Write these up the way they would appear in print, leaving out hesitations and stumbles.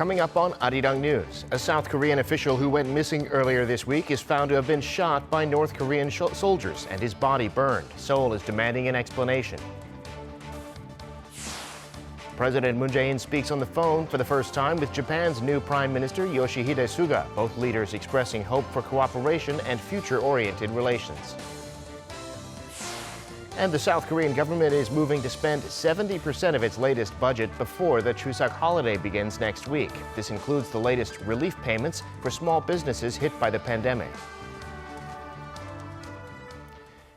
Coming up on Arirang News, a South Korean official who went missing earlier this week is found to have been shot by North Korean soldiers and his body burned. Seoul is demanding an explanation. President Moon Jae-in speaks on the phone for the first time with Japan's new Prime Minister Yoshihide Suga, both leaders expressing hope for cooperation and future-oriented relations. And the South Korean government is moving to spend 70% of its latest budget before the Chuseok holiday begins next week. This includes the latest relief payments for small businesses hit by the pandemic.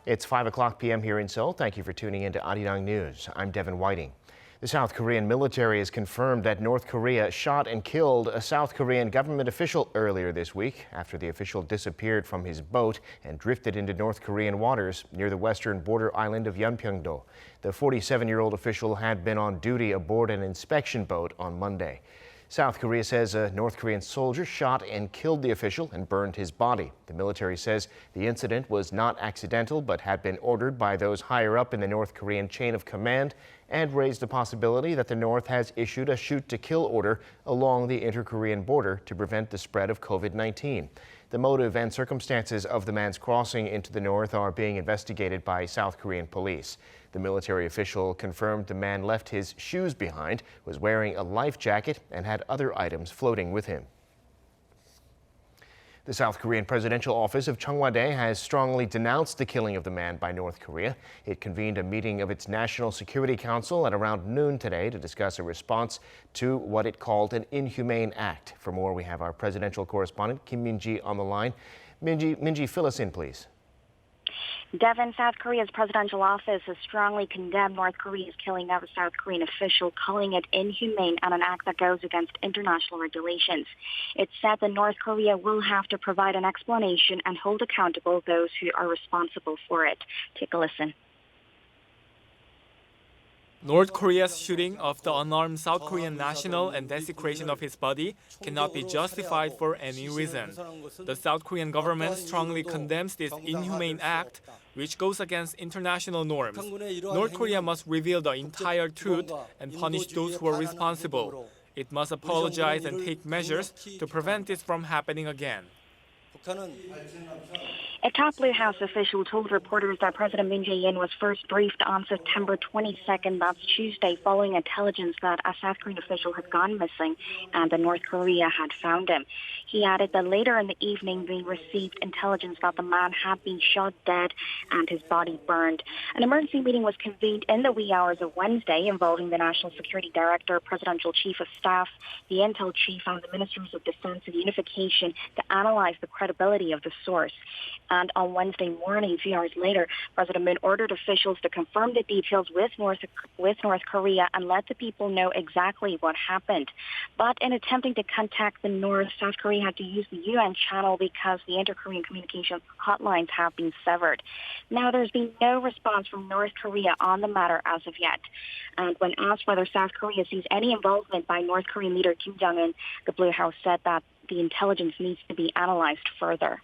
It's 5 p.m. here in Seoul. Thank you for tuning in to Arirang News. I'm Devin Whiting. The South Korean military has confirmed that North Korea shot and killed a South Korean government official earlier this week after the official disappeared from his boat and drifted into North Korean waters near the western border island of Yeonpyeong-do. The 47-year-old official had been on duty aboard an inspection boat on Monday. South Korea says a North Korean soldier shot and killed the official and burned his body. The military says the incident was not accidental but had been ordered by those higher up in the North Korean chain of command and raised the possibility that the North has issued a shoot-to-kill order along the inter-Korean border to prevent the spread of COVID-19. The motive and circumstances of the man's crossing into the North are being investigated by South Korean police. The military official confirmed the man left his shoes behind, was wearing a life jacket, and had other items floating with him. The South Korean presidential office of Cheongwade has strongly denounced the killing of the man by North Korea. It convened a meeting of its National Security Council at around noon today to discuss a response to what it called an inhumane act. For more, we have our presidential correspondent Kim Min-ji on the line. Min-ji, fill us in, please. Devin, South Korea's presidential office has strongly condemned North Korea's killing of a South Korean official, calling it inhumane and an act that goes against international regulations. It said that North Korea will have to provide an explanation and hold accountable those who are responsible for it. Take a listen. North Korea's shooting of the unarmed South Korean national and desecration of his body cannot be justified for any reason. The South Korean government strongly condemns this inhumane act, which goes against international norms. North Korea must reveal the entire truth and punish those who are responsible. It must apologize and take measures to prevent this from happening again. A top Blue House official told reporters that President Moon Jae-in was first briefed on September 22nd, that's Tuesday, following intelligence that a South Korean official had gone missing and that North Korea had found him. He added that later in the evening they received intelligence that the man had been shot dead and his body burned. An emergency meeting was convened in the wee hours of Wednesday involving the National Security Director, Presidential Chief of Staff, the Intel Chief, and the Ministers of Defense and Unification to analyze the credibility of the source. And on Wednesday morning, a few hours later, President Moon ordered officials to confirm the details with North Korea and let the people know exactly what happened. But in attempting to contact the North, South Korea had to use the UN channel because the inter-Korean communication hotlines have been severed. Now, there's been no response from North Korea on the matter as of yet. And when asked whether South Korea sees any involvement by North Korean leader Kim Jong-un, the Blue House said that the intelligence needs to be analyzed further.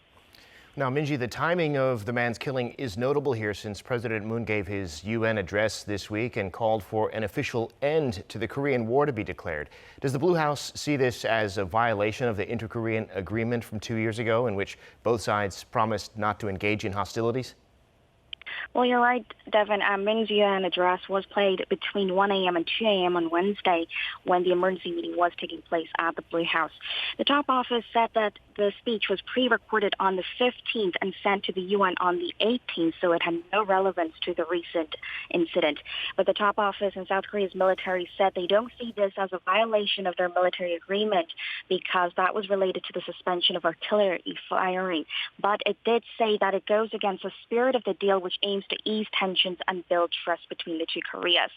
Now, Min-ji, the timing of the man's killing is notable here since President Moon gave his UN address this week and called for an official end to the Korean War to be declared. Does the Blue House see this as a violation of the inter-Korean agreement from 2 years ago in which both sides promised not to engage in hostilities? Well, you're right, Devin. Moon's UN address was played between 1 a.m. and 2 a.m. on Wednesday when the emergency meeting was taking place at the Blue House. The top office said that the speech was pre-recorded on the 15th and sent to the UN on the 18th, so it had no relevance to the recent incident. But the top office in South Korea's military said they don't see this as a violation of their military agreement because that was related to the suspension of artillery firing. But it did say that it goes against the spirit of the deal, which aims to ease tensions and build trust between the two Koreas.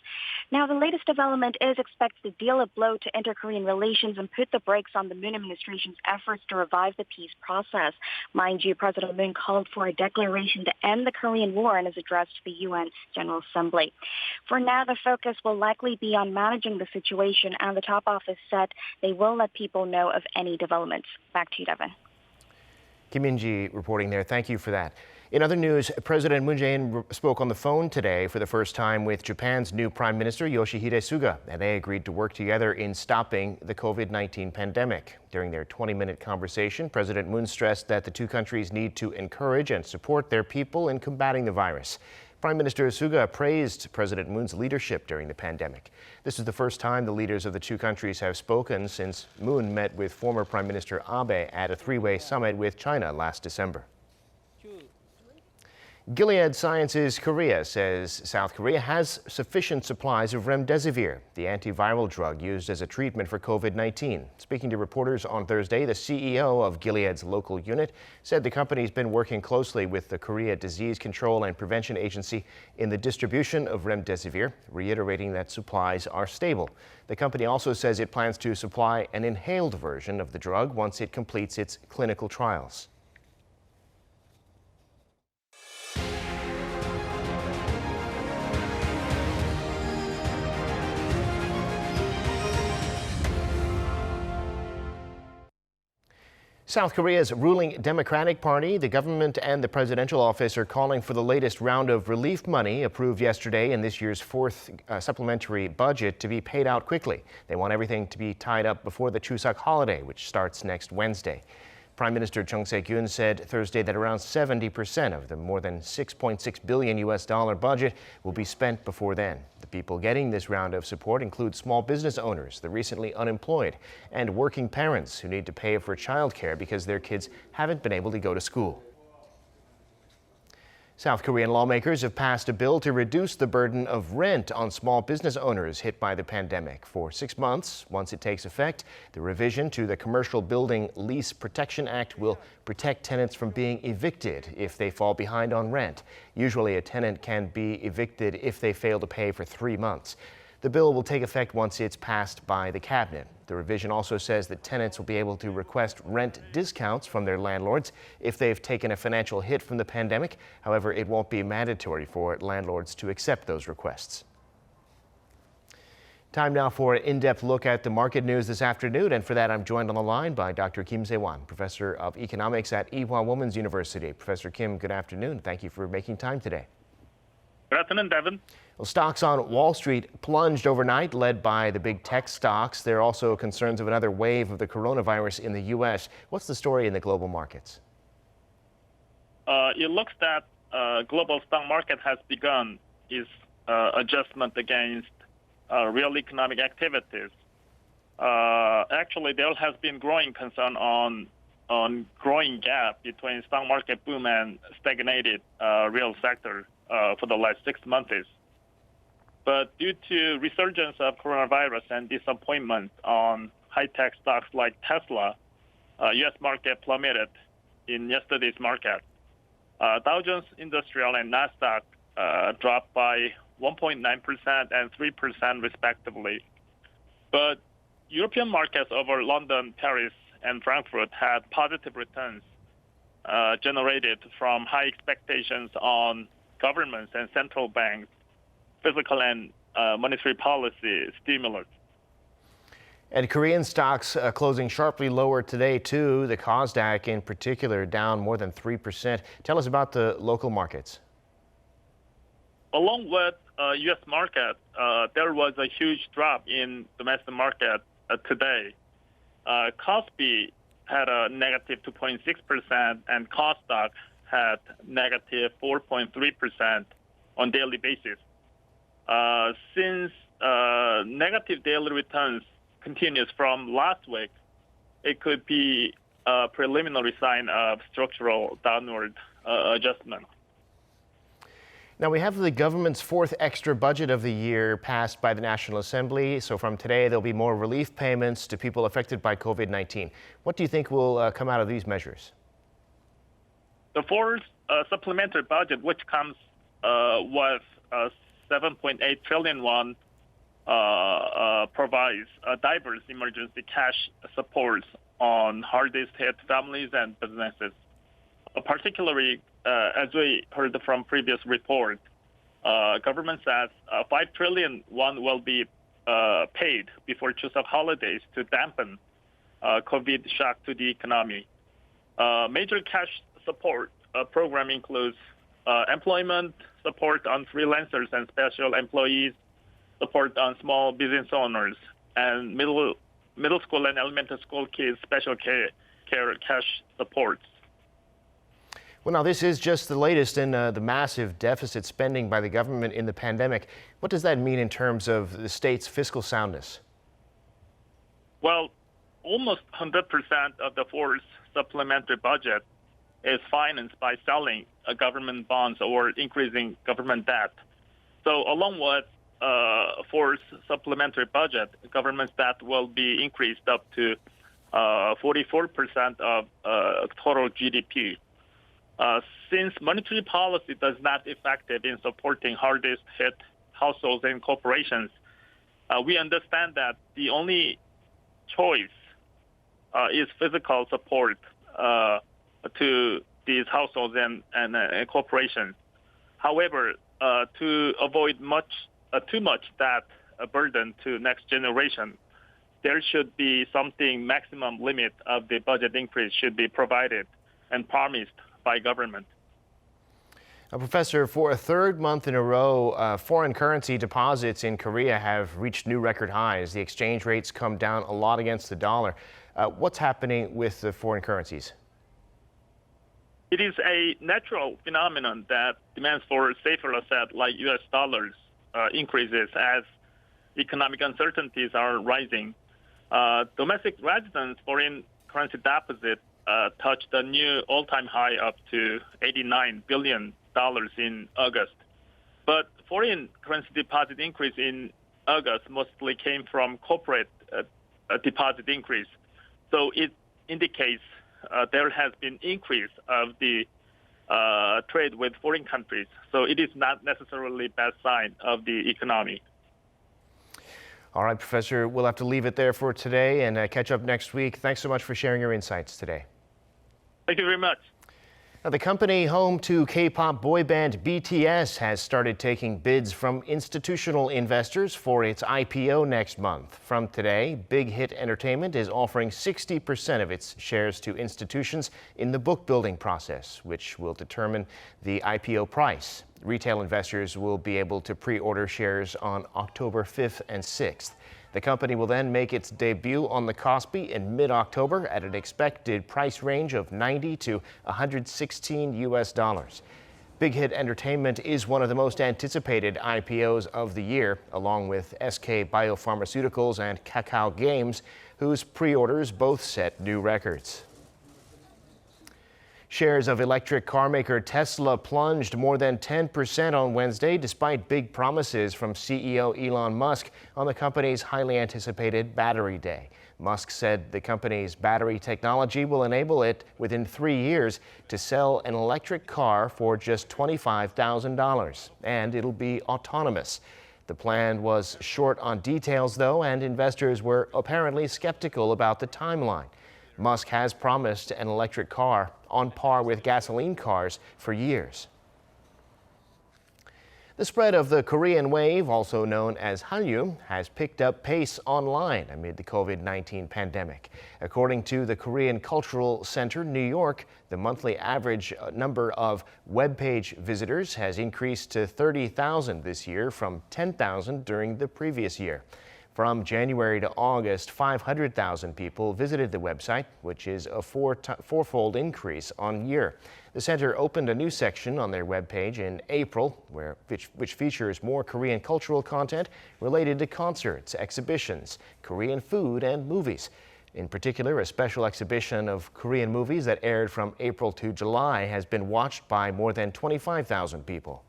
Now, the latest development is expected to deal a blow to inter-Korean relations and put the brakes on the Moon administration's efforts to revive the peace process. Mind you, President Moon called for a declaration to end the Korean War in his address to the UN General Assembly. For now, the focus will likely be on managing the situation, and the top office said they will let people know of any developments. Back to you, Devin. Kim Min-ji reporting there. Thank you for that. In other news, President Moon Jae-in spoke on the phone today for the first time with Japan's new Prime Minister Yoshihide Suga, and they agreed to work together in stopping the COVID-19 pandemic. During their 20-minute conversation, President Moon stressed that the two countries need to encourage and support their people in combating the virus. Prime Minister Suga praised President Moon's leadership during the pandemic. This is the first time the leaders of the two countries have spoken since Moon met with former Prime Minister Abe at a three-way summit with China last December. Gilead Sciences Korea says South Korea has sufficient supplies of remdesivir, the antiviral drug used as a treatment for COVID-19. Speaking to reporters on Thursday, the CEO of Gilead's local unit said the company's been working closely with the Korea Disease Control and Prevention Agency in the distribution of remdesivir, reiterating that supplies are stable. The company also says it plans to supply an inhaled version of the drug once it completes its clinical trials. South Korea's ruling Democratic Party, the government, and the presidential office are calling for the latest round of relief money approved yesterday in this year's fourth supplementary budget to be paid out quickly. They want everything to be tied up before the Chuseok holiday, which starts next Wednesday. Prime Minister Chuseok said Thursday that around 70% of the more than $6.6 billion budget will be spent before then. The people getting this round of support include small business owners, the recently unemployed, and working parents who need to pay for childcare because their kids haven't been able to go to school. South Korean lawmakers have passed a bill to reduce the burden of rent on small business owners hit by the pandemic for 6 months. Once it takes effect, the revision to the Commercial Building Lease Protection Act will protect tenants from being evicted if they fall behind on rent. Usually, a tenant can be evicted if they fail to pay for 3 months. The bill will take effect once it's passed by the cabinet. The revision also says that tenants will be able to request rent discounts from their landlords if they've taken a financial hit from the pandemic. However, it won't be mandatory for landlords to accept those requests. Time now for an in-depth look at the market news this afternoon, and for that I'm joined on the line by Dr. Kim Se-won, professor of economics at Ewha Women's University. Professor Kim, good afternoon. Thank you for making time today. Good afternoon, Devin. Well, stocks on Wall Street plunged overnight, led by the big tech stocks. There are also concerns of another wave of the coronavirus in the U.S. What's the story in the global markets? It looks that global stock market has begun its adjustment against real economic activities. Actually, there has been growing concern on growing gap between stock market boom and stagnated real sector for the last 6 months. But due to resurgence of coronavirus and disappointment on high-tech stocks like Tesla, U.S. market plummeted in yesterday's market. Dow Jones Industrial and Nasdaq dropped by 1.9% and 3% respectively. But European markets over London, Paris, and Frankfurt had positive returns generated from high expectations on governments and central banks, fiscal and monetary policy stimulus. And Korean stocks closing sharply lower today, too. The KOSDAQ in particular down more than 3%. Tell us about the local markets. Along with U.S. market, there was a huge drop in domestic market today. KOSPI had a negative 2.6%, and KOSDAQ had negative 4.3% on daily basis. Since negative daily returns continues from last week, it could be a preliminary sign of structural downward adjustment. Now, we have the government's fourth extra budget of the year passed by the National Assembly. So from today, there'll be more relief payments to people affected by COVID-19. What do you think will come out of these measures? The fourth supplementary budget, which comes with 7.8 trillion won, provides diverse emergency cash supports on hardest hit families and businesses. Particularly, as we heard from previous report, government says 5 trillion won will be paid before Chuseok holidays to dampen COVID shock to the economy. Major cash support program includes employment support on freelancers and special employees, support on small business owners, and middle school and elementary school kids special care cash supports. Well, now this is just the latest in the massive deficit spending by the government in the pandemic. What does that mean in terms of the state's fiscal soundness? Well, almost 100% of the fourth supplementary budget is financed by selling government bonds or increasing government debt. So along with fourth supplementary budget, government debt will be increased up to 44% of total GDP. Since monetary policy does not effective in supporting hardest hit households and corporations, we understand that the only choice is physical support to these households and corporations. However, to avoid too much debt burden to next generation, there should be something maximum limit of the budget increase should be provided and promised by government. Professor, for a third month in a row, foreign currency deposits in Korea have reached new record highs. The exchange rates come down a lot against the dollar. What's happening with the foreign currencies? It is a natural phenomenon that demands for safer asset like U.S. dollars increases as economic uncertainties are rising. Domestic residents foreign currency deposit touched a new all-time high up to $89 billion in August. But foreign currency deposit increase in August mostly came from corporate deposit increase. So it indicates there has been increase of the trade with foreign countries. So it is not necessarily bad sign of the economy. All right, Professor, we'll have to leave it there for today and catch up next week. Thanks so much for sharing your insights today. Thank you very much. Now, the company home to K-pop boy band BTS has started taking bids from institutional investors for its IPO next month. From today, Big Hit Entertainment is offering 60% of its shares to institutions in the book building process, which will determine the IPO price. Retail investors will be able to pre-order shares on October 5th and 6th. The company will then make its debut on the Kospi in mid-October at an expected price range of $90 to $116 US. Big Hit Entertainment is one of the most anticipated IPOs of the year, along with SK Biopharmaceuticals and Kakao Games, whose pre-orders both set new records. Shares of electric car maker Tesla plunged more than 10% on Wednesday, despite big promises from CEO Elon Musk on the company's highly anticipated Battery Day. Musk said the company's battery technology will enable it within 3 years to sell an electric car for just $25,000, and it'll be autonomous. The plan was short on details, though, and investors were apparently skeptical about the timeline. Musk has promised an electric car on par with gasoline cars for years. The spread of the Korean wave, also known as Hallyu, has picked up pace online amid the COVID-19 pandemic. According to the Korean Cultural Center, New York, the monthly average number of webpage visitors has increased to 30,000 this year from 10,000 during the previous year. From January to August, 500,000 people visited the website, which is a fourfold increase on year. The center opened a new section on their webpage in April, which features more Korean cultural content related to concerts, exhibitions, Korean food, and movies. In particular, a special exhibition of Korean movies that aired from April to July has been watched by more than 25,000 people.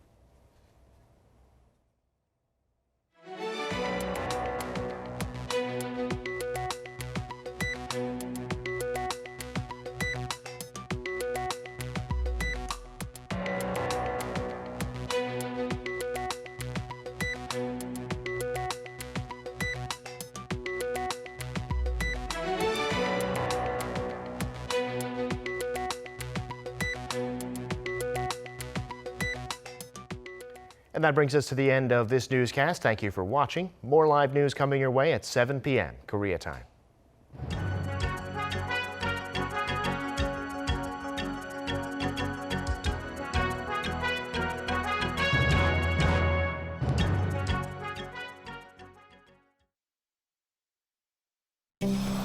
And that brings us to the end of this newscast. Thank you for watching. More live news coming your way at 7 p.m. Korea time. Arirang.